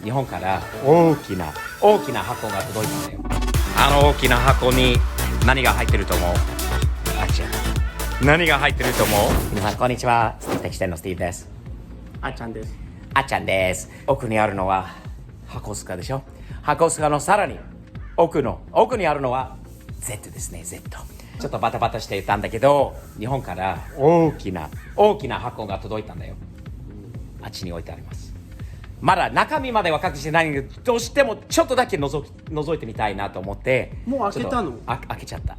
日本から大きな箱が届いたんだよ。あの大きな箱に何が入ってると思う？あちゃ何が入ってると思う？皆さんこんにちは、スティーブ的視点のスティーブです。あっちゃんです。あっちゃんです。奥にあるのは箱スカでしょ。箱スカのさらに奥にあるのは Z ですね。 Z。 ちょっとバタバタしていたんだけど、日本から大きな箱が届いたんだよ。あっちに置いてあります。まだ中身までは隠してないけど、どうしてもちょっとだけ覗いてみたいなと思って。もう開けたの？開けちゃった。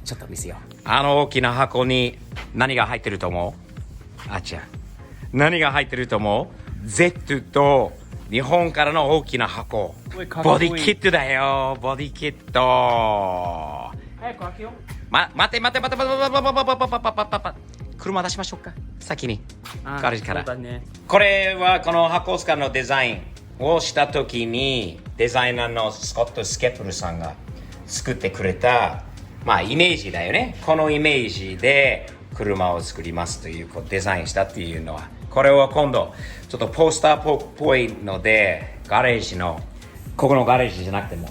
ちょっと見せよう。あの大きな箱に何が入ってると思う？あちゃん何が入ってると思う？ Z と日本からの大きな箱。ボディキットだよ。ボディキット。早く開けよう。待て。車出しましょうか。先に。ガレージから。そうだね。これはこの箱スカのデザインをした時に、デザイナーのスコット・スケプルさんが作ってくれた、イメージだよね。このイメージで車を作りますというデザインしたっていうのは、これは今度ちょっとポスターっぽいので、ガレージのここのガレージじゃなくても、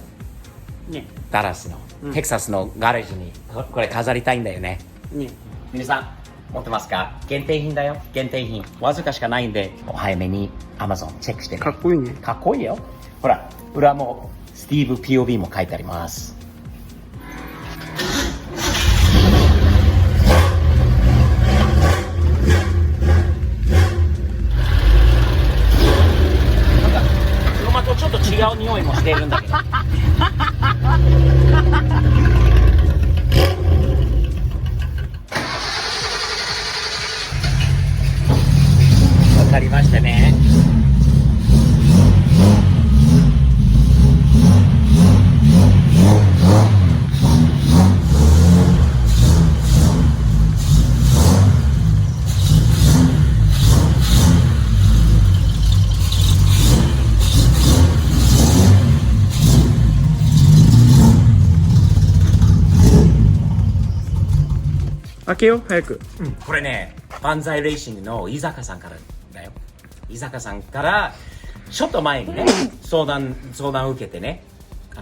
ね。ダラスの、テキサスのガレージにこれ飾りたいんだよね。ね。皆さん持ってますか？限定品だよ。限定品わずかしかないんで、お早めに Amazon チェックしてね。かっこいいね。かっこいいよ。ほら、裏もスティーブ POV も書いてあります。車とちょっと違う匂いもしてるんだけど。わかりましたね。開けよう、早く。これね、バンザイレーシングの井坂さんからだよ。井坂さんからちょっと前にね、相談を受けてね、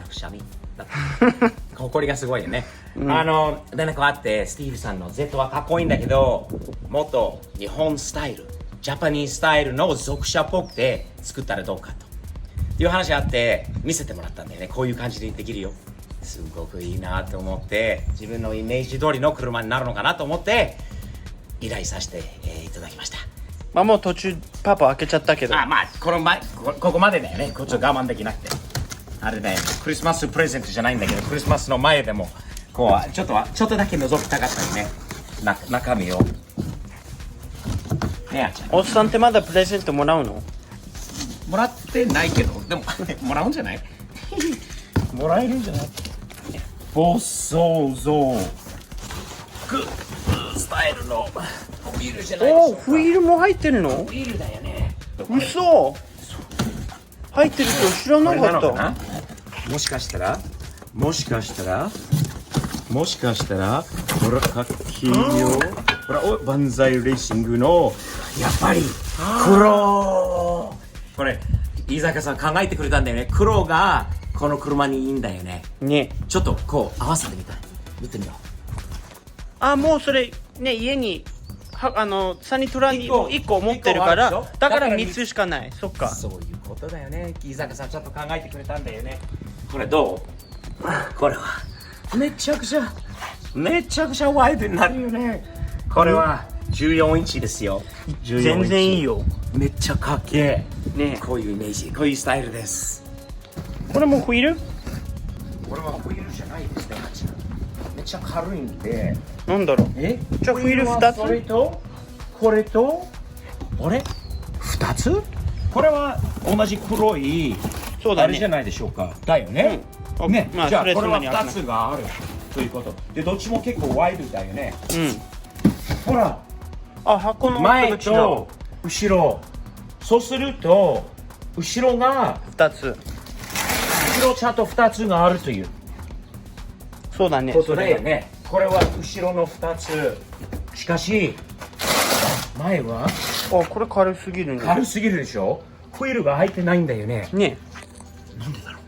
くしゃみだった。誇りがすごいよね。連絡あって、スティーブさんの Z はかっこいいんだけど、もっと日本スタイル、ジャパニーズスタイルの属車っぽくて作ったらどうかという話があって、見せてもらったんだよね。こういう感じでできるよ。すごくいいなと思って、自分のイメージ通りの車になるのかなと思って依頼させて、いただきました。もう途中パパ開けちゃったけど。ここまでだよね。こっち我慢できなくて。あれね、クリスマスプレゼントじゃないんだけど、クリスマスの前でもこうちょっとだけ覗きたかったりね、中身をね。あちゃん、おっさんってまだプレゼントもらうの？もらってないけど、でももらうんじゃない？もらえるんじゃない？暴走族スタイルのホイールじゃないでしょうか。ホイールも入ってるの？ホイールだよね。嘘。入ってると知らなかった。もしかしたらほら、かっきよ。ほら、バンザイレーシングのやっぱり黒。これ飯坂さん考えてくれたんだよね。黒がこの車にいいんだよね。ね。ちょっとこう合わせてみたい。見てみよう。もうそれね、家にサニトラに1個持ってるから、だから3つしかない。そっか。そういうことだよね。飯坂さんちょっと考えてくれたんだよね。これどう？これはめちゃくちゃワイドになるよね。これは14インチですよ。全然いいよ。めっちゃかっけえ。ね。こういうイメージ、こういうスタイルです。これもホイール？これはホイールじゃないですね。めっちゃ軽いんで。なんだろう。じゃあホイール2つ？それとこれとあれ2つ？これは同じ黒いそうだね。あれじゃないでしょうか。だよね。ね。じゃあこれは2つがあるということで、どっちも結構ワイドだよね。ほら、箱の前と後ろ。そうすると後ろが2つ。後ろちゃんと2つがあるというそうだね。ことだよね。これは後ろの2つ。しかし前はこれ軽すぎるね。軽すぎるでしょ。コイルが入ってないんだよね。ね。なんでだろう。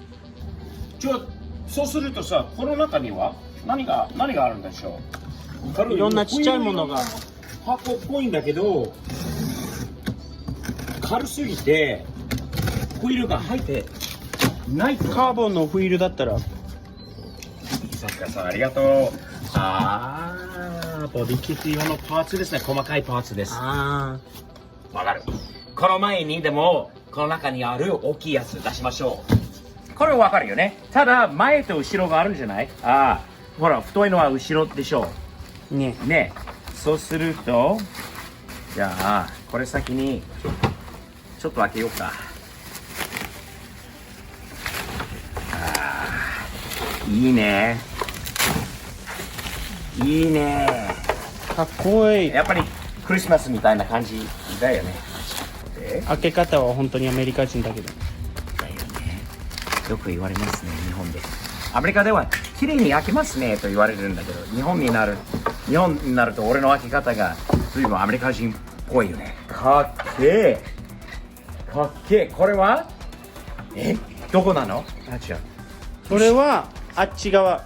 そうするとさ、この中には何があるんでしょう。いろんなちっちゃいものが。箱っぽいんだけど、軽すぎてホイールが入ってないと。カーボンのホイールだったら。さっかさんありがとう。ボディキット用のパーツですね。細かいパーツです。あわかる。この前にでもこの中にある大きいやつ出しましょう。これわかるよね。ただ前と後ろがあるんじゃない？ほら太いのは後ろでしょあ。ね。う。ね。そうすると、じゃあこれ先にちょっと開けようか。いいね。いいね。かっこいい。やっぱりクリスマスみたいな感じだよね。開け方は本当にアメリカ人だけど。だよね。よく言われますね、日本で。アメリカでは綺麗に開けますねと言われるんだけど、日本になると俺の開け方が随分アメリカ人っぽいよね。かっけえ。かっけえ。これはどこなの？違う。これはあっち側。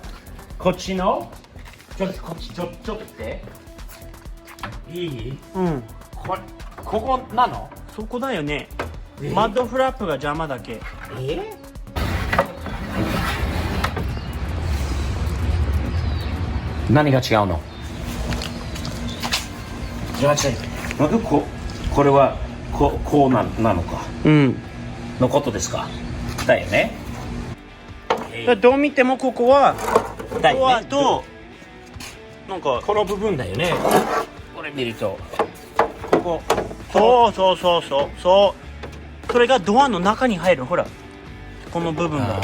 こっちのちょっと来て。いい？うん。ここなの？そこだよね。マッドフラップが邪魔だけ。何が違うの？じゃあこれはこうなのか。うん。のことですか。だよね。どう見てもここはだよね。ドアとなんかこの部分だよね。これ見るとここ。そうそれがドアの中に入る。ほらこの部分が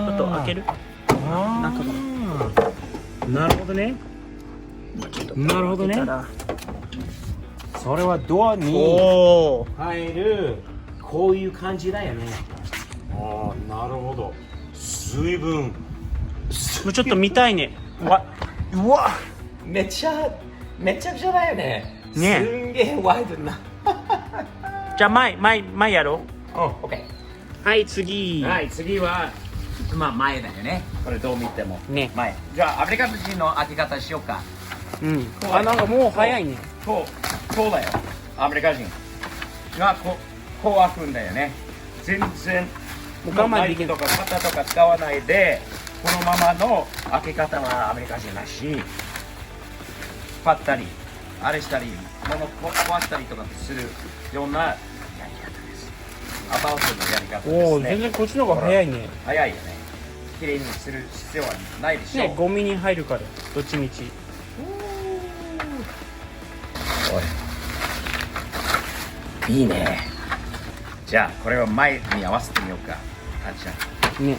ちょっと開ける。中がなるほどね。なるほどね。それはドアに入るこういう感じだよね。なるほど。随分もうちょっと見たいね。うわめちゃくちゃだよね。すんげえワイドな。じゃあ前やろう。オッケー。はい次は前だよね。これどう見てもね。前。じゃあアメリカ人の開け方しようか。なんかもう早いね。こうだよ。アメリカ人がこう開くんだよね。全然我慢できるナイフとか肩とか使わないでこのままの開け方はアメリカ人らしい。パったりあれしたり物壊したりとかするようなやり方です。アバウトのやり方ですね。全然こっちの方が早いね。早いよね。綺麗にする必要はないでしょう。ね、ゴミに入るからどっちみち。いいね。じゃあこれを前に合わせてみようか。じゃあね。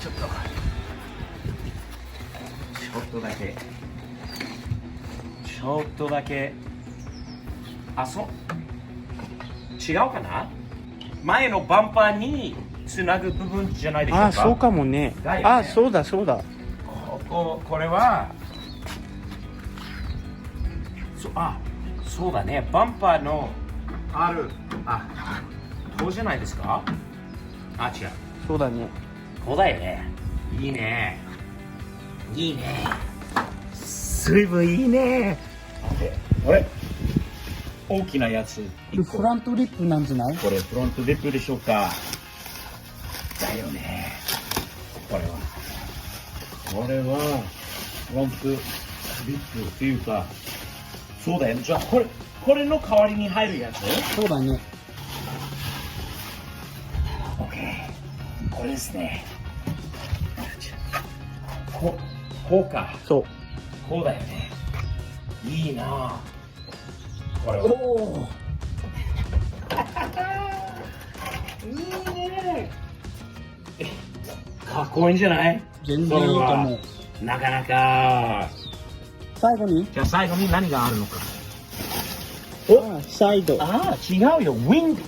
ちょっとだけ違うかな。前のバンパーにつなぐ部分じゃないでしょうか。そうかもね。そうだこれはそうだね。バンパーのあるこうじゃないですか。違う。そうだね。こうだよね。いいね。随分いいね。これ大きなやつ。フロントリップなんじゃない？これフロントリップでしょうか。だよね。これはフロントリップっていうか、そうだよね。じゃあこれの代わりに入るやつ。そうだね。これですね。こうか。そう。こうだよね。いいな。これ。いいね。かっこいいんじゃない？全然いいと思う。なかなか。じゃあ最後に何があるのか。サイド。違うよ。ウィング。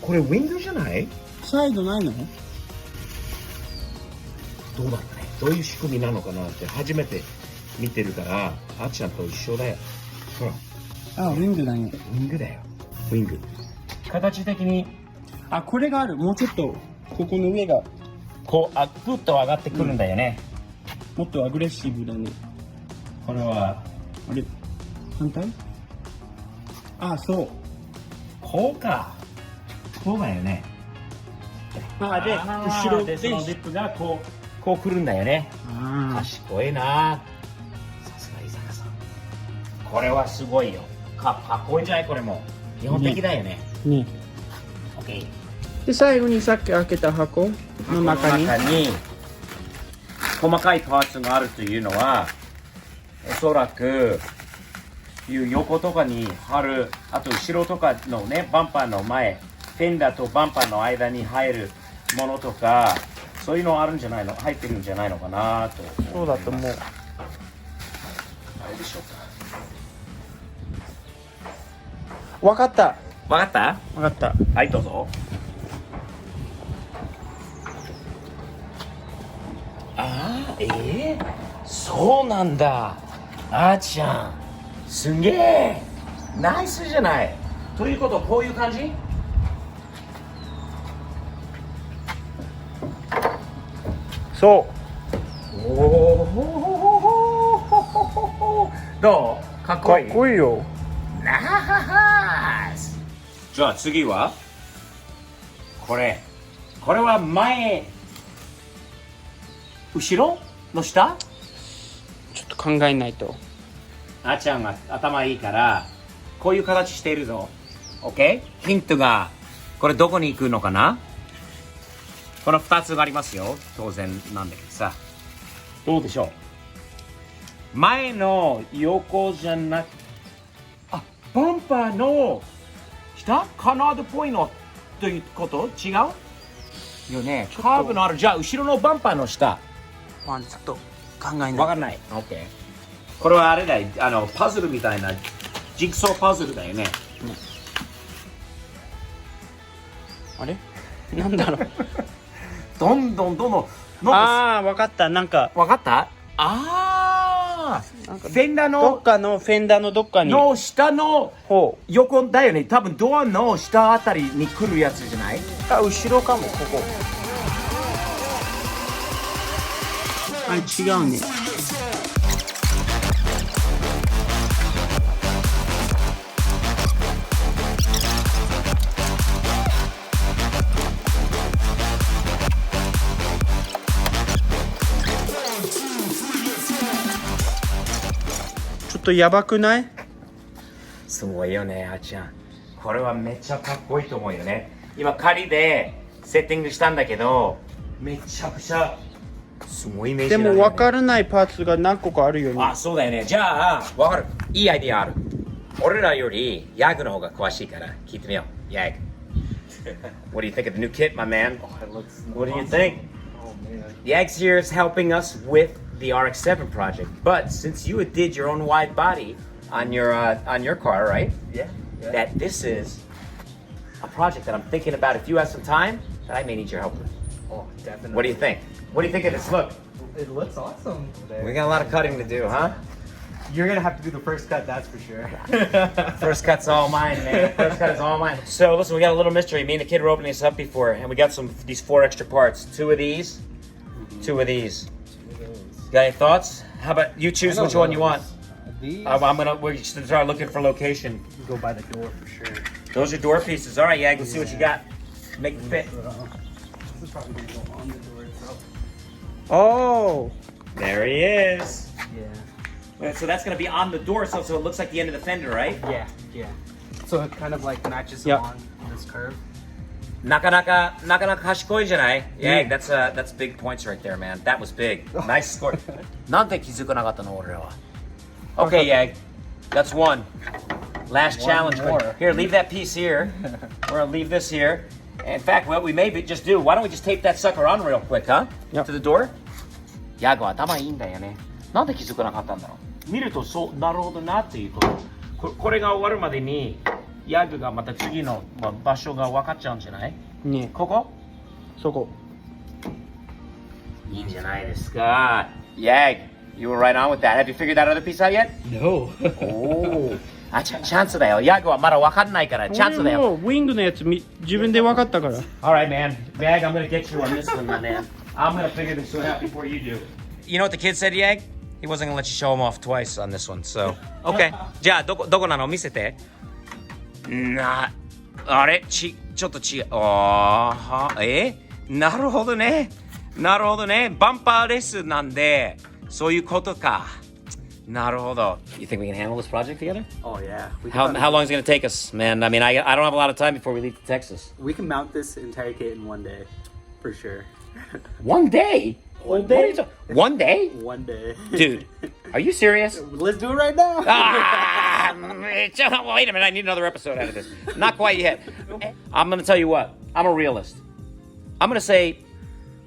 これウィングじゃない？サイドないの？どうだったね。どういう仕組みなのかなって初めて見てるから、あっちゃんと一緒だよ。ほら。ウィングだね。ウィングだよ。ウィング。形的にあ、これがある。もうちょっと、ここの上が、こう、グッと上がってくるんだよね。もっとアグレッシブだね。これは、あれ反対あ、そう。こうか。こうだよね。あ、で、後ろで、そのリップがこうくるんだよね。あ賢いな。さすが伊坂さん。これはすごいよ。かっこいいじゃないこれも。日本的だよね。ね。オッケー。で、最後にさっき開けた箱の中に。細かいパーツがあるというのは、おそらく、横とかに貼る、あと後ろとかのね、バンパーの前、フェンダーとバンパーの間に入るものとか、そういうのあるんじゃないの、入ってるんじゃないのかなと。そうだと思う。あれでしょうか。わかった。わかった？わかった。はい、どうぞ。そうなんだ。あーちゃん、すんげえ。ナイスじゃない。ということ、こういう感じ？そう。おお。どう？かっこいい。かっこいいよ。ナイス。じゃあ次はこれは前後ろの下？ちょっと考えないと。あーちゃんが頭いいからこういう形しているぞ。 OK？ ヒントがこれどこに行くのかな？この2つがありますよ。当然なんだけどさ、どうでしょう？前の横じゃなく、あ、バンパーの下カナードっぽいのということ？違うよね。カーブのある、じゃあ後ろのバンパーの下。ちょっと考えない。わかんない。OK。これはあれだよ。パズルみたいな、ジグソーパズルだよね。あれなんだろう。どんどん。ああ、わかった。なんか、わかった？フェンダーどっかのフェンダーのどっかに。の下のほう。横だよね。多分ドアの下あたりに来るやつじゃない？あ、後ろかも、ここ。あ、違うね。ちょっとやばくない？すごいよね、あーちゃん。これはめっちゃかっこいいと思うよね。今仮でセッティングしたんだけど、めちゃくちゃすごいイメージでだよね。も分からないパーツが何個かあるよね。あ、そうだよね。じゃあ、わかる。いいアイディアある。俺らよりヤグの方が詳しいから聞いてみよう。ヤグ。What do you think of the new kit, my man? What do you think? Yag's here is helping us with the RX-7 project. But since you did your own wide body on your car, right? Yeah. That this is a project that I'm thinking about. If you have some time, that I may need your help with. Oh, definitely. What do you think? What do you think of this look? It looks awesome. We got a lot of cutting to do, huh? You're gonna have to do the first cut, that's for sure. First cut's all mine, man. First cut is all mine. So listen, we got a little mystery. Me and the kid were opening this up before, and we got these 4 extra parts. 2 of these, 2 of these. Got any thoughts? How about you choose which one you want? These We're just gonna start looking for location. you go by the door for sure. Those are door pieces. All right, Yag, let's see what you got. Make it fit. This is probably gonna go on the door itself. Oh. There he is. Yeah. So that's gonna be on the door, so it looks like the end of the fender, right? Yeah. So it kind of like matches Yep. on this curve. なかなか賢いじゃない? Yeah, that's big points right there, man. That was big. Nice score. なんで気づかなかったの俺らは? Okay, Yag. That's one. Last One challenge. more. Here, leave that piece here. We're gonna leave this here. In fact, what we may just do, why don't we just tape that sucker on real quick, huh? Yep. To the door? Yag は頭いいんだよね。なんで気づかなかったんだろう? 見るとそうなるほどなっていうこと。これが終わるまでに、ヤグがまた次の場所が分かっちゃうんじゃない? ね、ここ? そこ。いいんじゃないですか. Yag, you were right on with that. Have you figured that other piece out yet? No. Oh. あ、チャンスだよ。ヤグはまだ分かんないから、チャンスだよ。俺もうウィングのやつ自分で分かったから。 Alright, man. Bag, I'm gonna get you on this one, my man. I'm gonna figure this one out before you do. You know what the kid said, Yag? He wasn't gonna let you show him off twice on this one, so. Okay. じゃあ、どこなの見せて。あれちょっと違う。なるほどね。なるほどね。バンパーレスなんで、そういうことか。なるほど。You think we can handle this project together? Oh yeah. How long is it gonna take us, man? I mean, I don't have a lot of time before we leave to Texas. We can mount this entire kit in one day, for sure. One day? One What are you one day? One day. Dude, are you serious? Let's do it right now. Ah, wait a minute, I need another episode out of this. Not quite yet. I'm going to tell you what, I'm a realist. I'm going to say,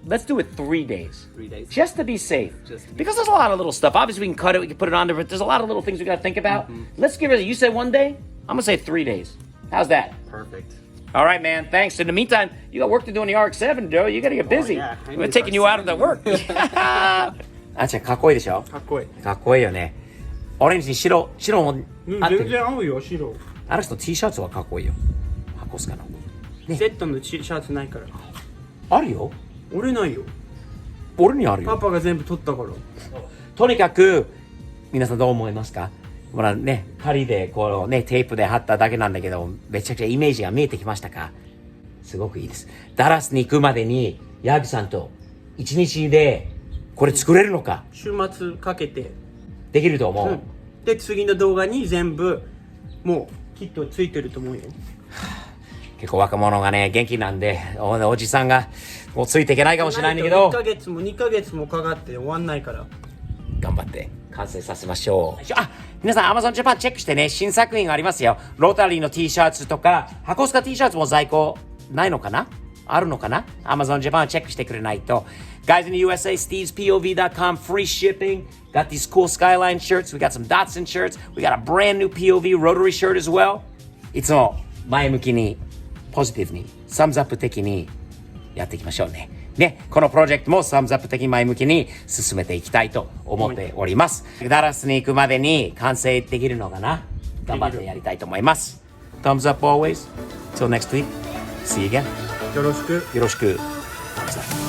let's do it 3 days. 3 days. Just to be safe. Just to be because there's a lot of little stuff. Obviously, we can cut it, we can put it on different. There's a lot of little things we got to think about. Let's give it, you said 1 day? I'm going to say 3 days. How's that? Perfect. All right, man. Thanks. In the meantime, you got work to do in the RX-7, Joe. You got to get busy. yeah. I need We're to taking you out of the work. あ、違う、かっこいいでしょかっこいい。かっこいいよね。オレンジに白も合ってる。全然合うよ、白。あの人 T シャツはかっこいいよ。箱スカの。セットのシャツないから。あるよ。俺ないよ。俺にあるよ。パパが全部取ったから。とにかく、皆さんどう思いますか？ほらね、針でこうね、テープで貼っただけなんだけど、めちゃくちゃイメージが見えてきましたか？すごくいいです。ダラスに行くまでに、ヤギさんと1日でこれ作れるのか？週末かけて。できると思う。で、次の動画に全部、もう、きっとついてると思うよ。結構若者がね、元気なんで、おじさんがもうついていけないかもしれないんだけど、 1ヶ月も2ヶ月もかかって終わんないから。頑張って完成させましょう。あ、皆さん Amazon Japan チェックしてね、新作品がありますよ。ロータリーの T シャツとか、箱スカ T シャツも在庫ないのかな？あるのかな？ Amazon Japan チェックしてくれないと。Guys in the USA, stevespov.com, free shipping. Got these cool Skyline shirts. We got some Datsun shirts. We got a brand new POV rotary shirt as well. いつも前向きに、ポジティブに、サムズアップ的にやっていきましょうね。ね、このプロジェクトもサムズアップ的に前向きに進めていきたいと思っております。ダラスに行くまでに完成できるのかな？頑張ってやりたいと思います。Thumbs up always. Till next week. See you again. よろしく。よろしく。Thumbs up.